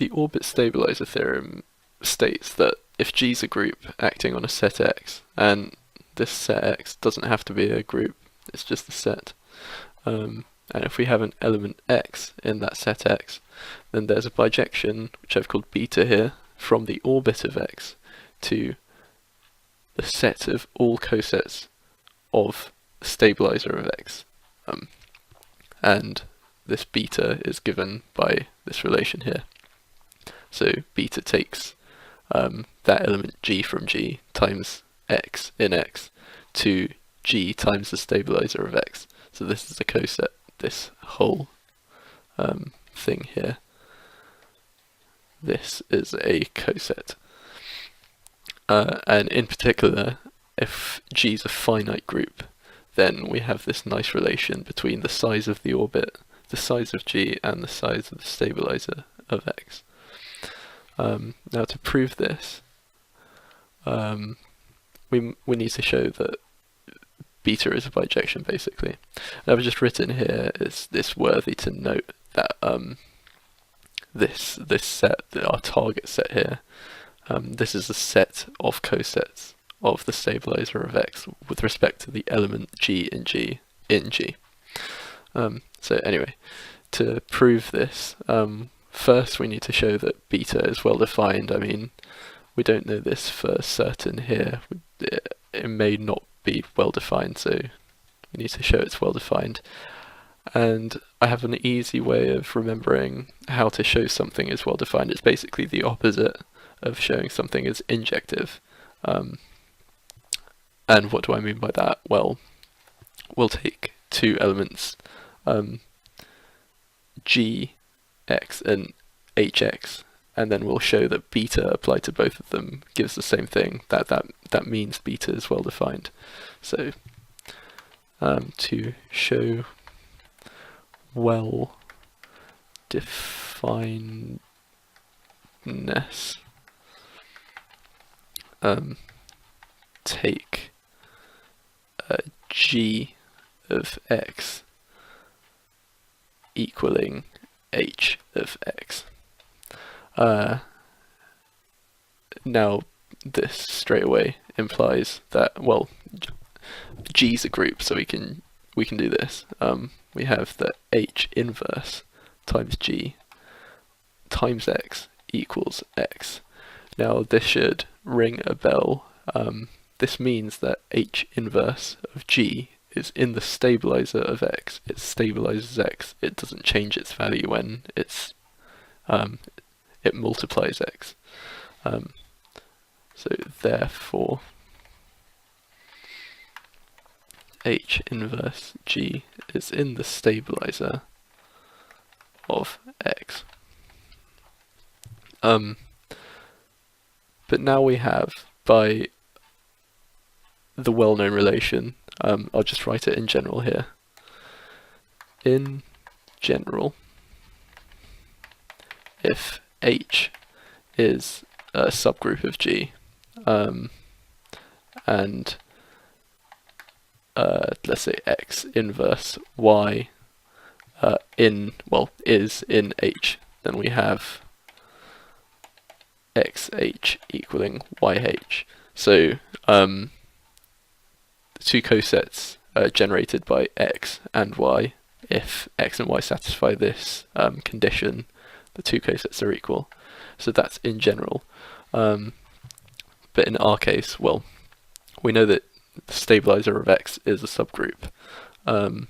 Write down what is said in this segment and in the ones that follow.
the Orbit-Stabiliser Theorem states that if G is a group acting on a set X, and this set X doesn't have to be a group, it's just a set, and if we have an element X in that set X, then there's a bijection, which I've called beta here, from the orbit of X to the set of all cosets of the stabilizer of X. And this beta is given by this relation here. So beta takes that element G from G times X in X to G times the stabilizer of X. So this is the coset, this whole thing here. This is a coset. And in particular, if G is a finite group, then we have this nice relation between the size of the orbit, the size of G, and the size of the stabilizer of X. Now to prove this, we need to show that beta is a bijection, basically. And I've just written here, is this worthy to note that this set, our target set here, this is a set of cosets of the stabilizer of X with respect to the element G in G in G. So anyway, to prove this, first we need to show that beta is well defined. I mean, we don't know this for certain here. It may not be well defined, so we need to show it's well defined. And I have an easy way of remembering how to show something is well defined. It's basically the opposite of showing something is injective. And what do I mean by that? Well, we'll take two elements, Gx and Hx, and then we'll show that beta applied to both of them gives the same thing. That means beta is well defined. So to show well definedness, take G of X equaling H of X. Now this straight away implies that, well, G's a group, so we can do this. We have that H inverse times G times X equals X. Now this should ring a bell. This means that H inverse of G is in the stabilizer of X. It stabilizes X. It doesn't change its value when it multiplies X. So therefore, H inverse G is in the stabilizer of X. But now we have, by the well-known relation, I'll just write it in general here. In general, if H is a subgroup of G, and let's say X inverse Y is in H, then we have XH equaling YH. So the two cosets generated by X and Y, if X and Y satisfy this condition, the two cosets are equal. So that's in general. But in our case, well, we know that the stabilizer of X is a subgroup. So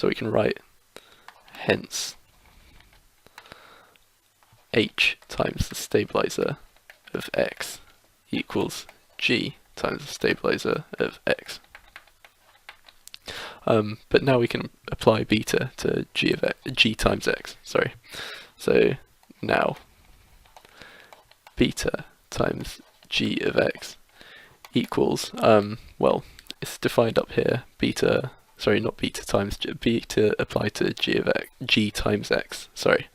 we can write hence H times the stabilizer of X equals G times the stabilizer of X. But now we can apply beta to G times X. Sorry. So now beta times G of X equals, well, it's defined up here, beta, sorry, not beta times, beta applied to G of X, G times X, sorry,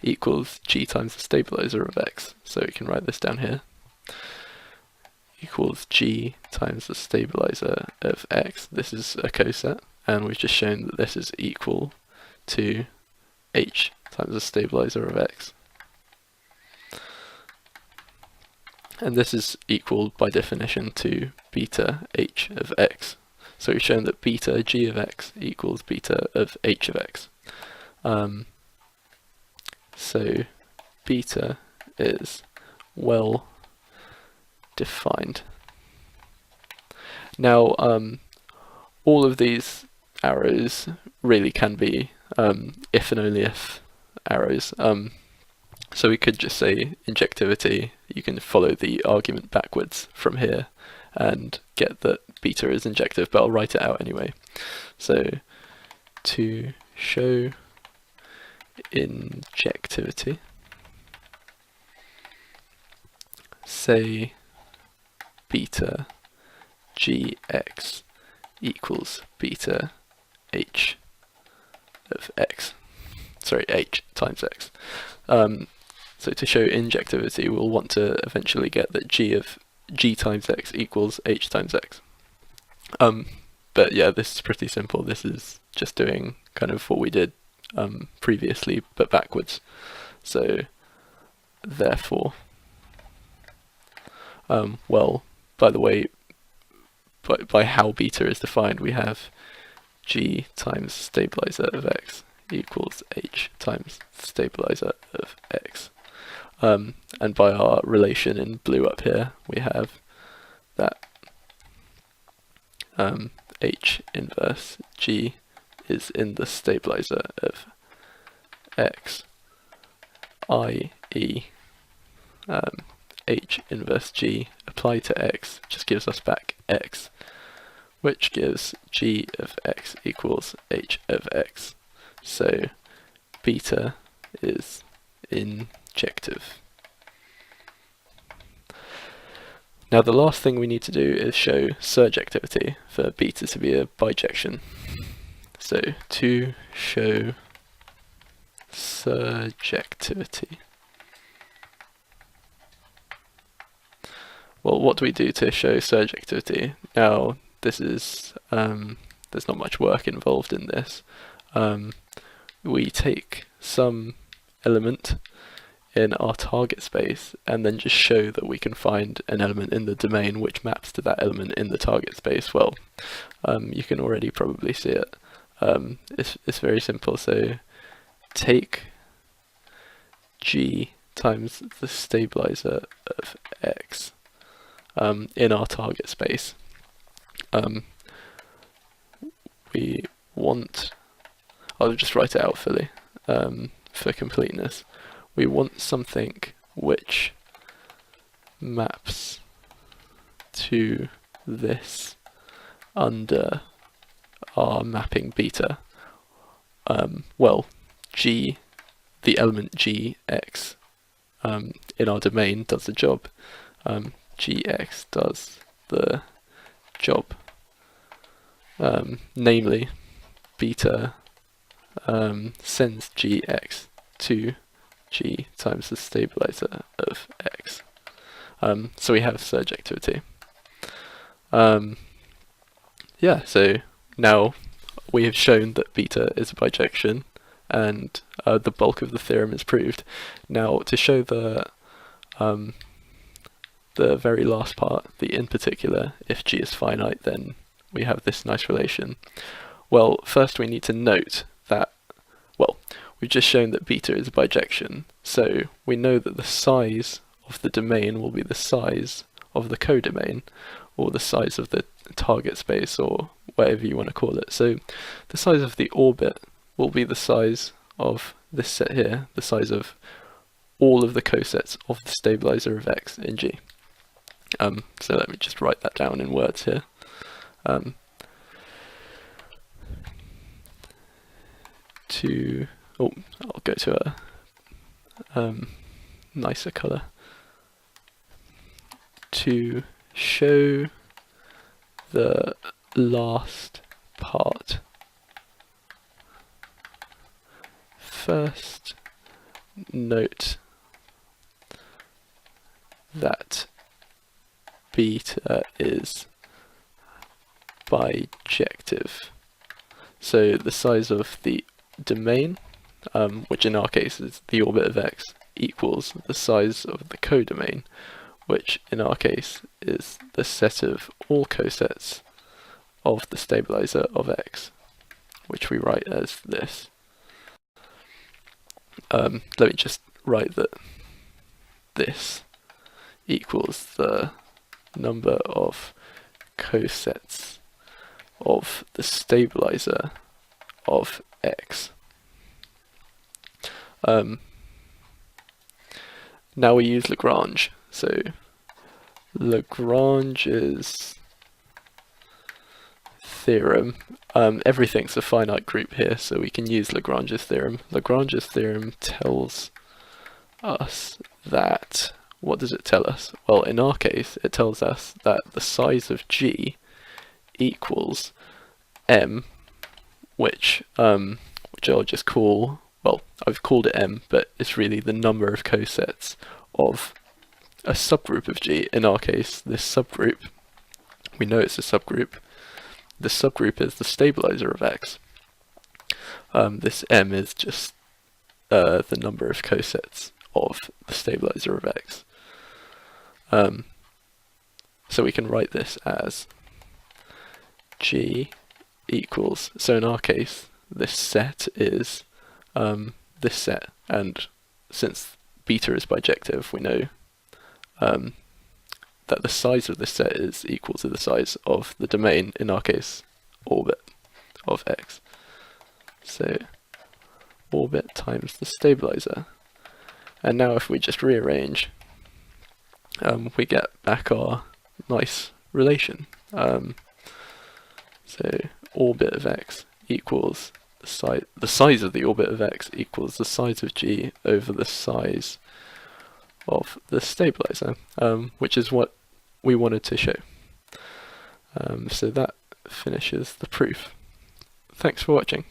equals G times the stabilizer of X. So we can write this down here. Equals G times the stabilizer of X. This is a coset, and we've just shown that this is equal to H times the stabilizer of X. and this is equal by definition to beta h of x. So we've shown that beta g of x equals beta of h of x. So beta is well defined. Now, all of these arrows really can be if and only if arrows. So we could just say injectivity. You can follow the argument backwards from here and get that beta is injective, but I'll write it out anyway. So to show injectivity, say beta gx equals beta h of x. Sorry, h times x. So to show injectivity, we'll want to eventually get that g of g times x equals h times x. But yeah, this is pretty simple. This is just doing kind of what we did previously, but backwards. So therefore, well, by the way, by how beta is defined, we have g times stabilizer of x equals h times stabilizer of x. And by our relation in blue up here, we have that h inverse g is in the stabilizer of x, i.e. h inverse g applied to x just gives us back x, which gives g of x equals h of x. So beta is injective. Now the last thing we need to do is show surjectivity for beta to be a bijection. So to show surjectivity, well, what do we do to show surjectivity? Now this is there's not much work involved in this. We take some element in our target space and then just show that we can find an element in the domain which maps to that element in the target space. Well, you can already probably see it. It's very simple. So take g times the stabilizer of x in our target space. We want, I'll just write it out fully for completeness. We want something which maps to this under our mapping beta. Well, g, the element gx in our domain does the job. Gx does the job. Namely, beta sends gx to g times the stabilizer of x. So we have surjectivity. Yeah, so now we have shown that beta is a bijection, and the bulk of the theorem is proved. Now to show the very last part, the in particular, if g is finite, then we have this nice relation. Well, first we need to note that, well, we've just shown that beta is a bijection, so we know that the size of the domain will be the size of the codomain, or the size of the target space, or whatever you want to call it. So the size of the orbit will be the size of this set here, the size of all of the cosets of the stabilizer of x in G. So let me just write that down in words here. I'll go to a nicer colour. To show the last part, first note that beta is bijective. So the size of the domain, which in our case is the orbit of x, equals the size of the codomain, which in our case is the set of all cosets of the stabilizer of x, which we write as this. Let me just write that this equals the number of cosets of the stabilizer of x. Now we use Lagrange. So Lagrange's theorem, everything's a finite group here, so we can use Lagrange's theorem. Lagrange's theorem tells us that, what does it tell us? Well, in our case, it tells us that the size of G equals M, which I'll just call, well, I've called it M, but it's really the number of cosets of a subgroup of G. In our case, this subgroup, we know it's a subgroup. The subgroup is the stabilizer of X. This M is just the number of cosets of the stabilizer of X. So we can write this as G equals, so in our case, this set is this set, and since beta is bijective, we know that the size of this set is equal to the size of the domain, in our case, orbit of X. So orbit times the stabilizer. And now if we just rearrange, we get back our nice relation. So orbit of X equals the size of the orbit of X equals the size of G over the size of the stabilizer, which is what we wanted to show. So that finishes the proof. Thanks for watching.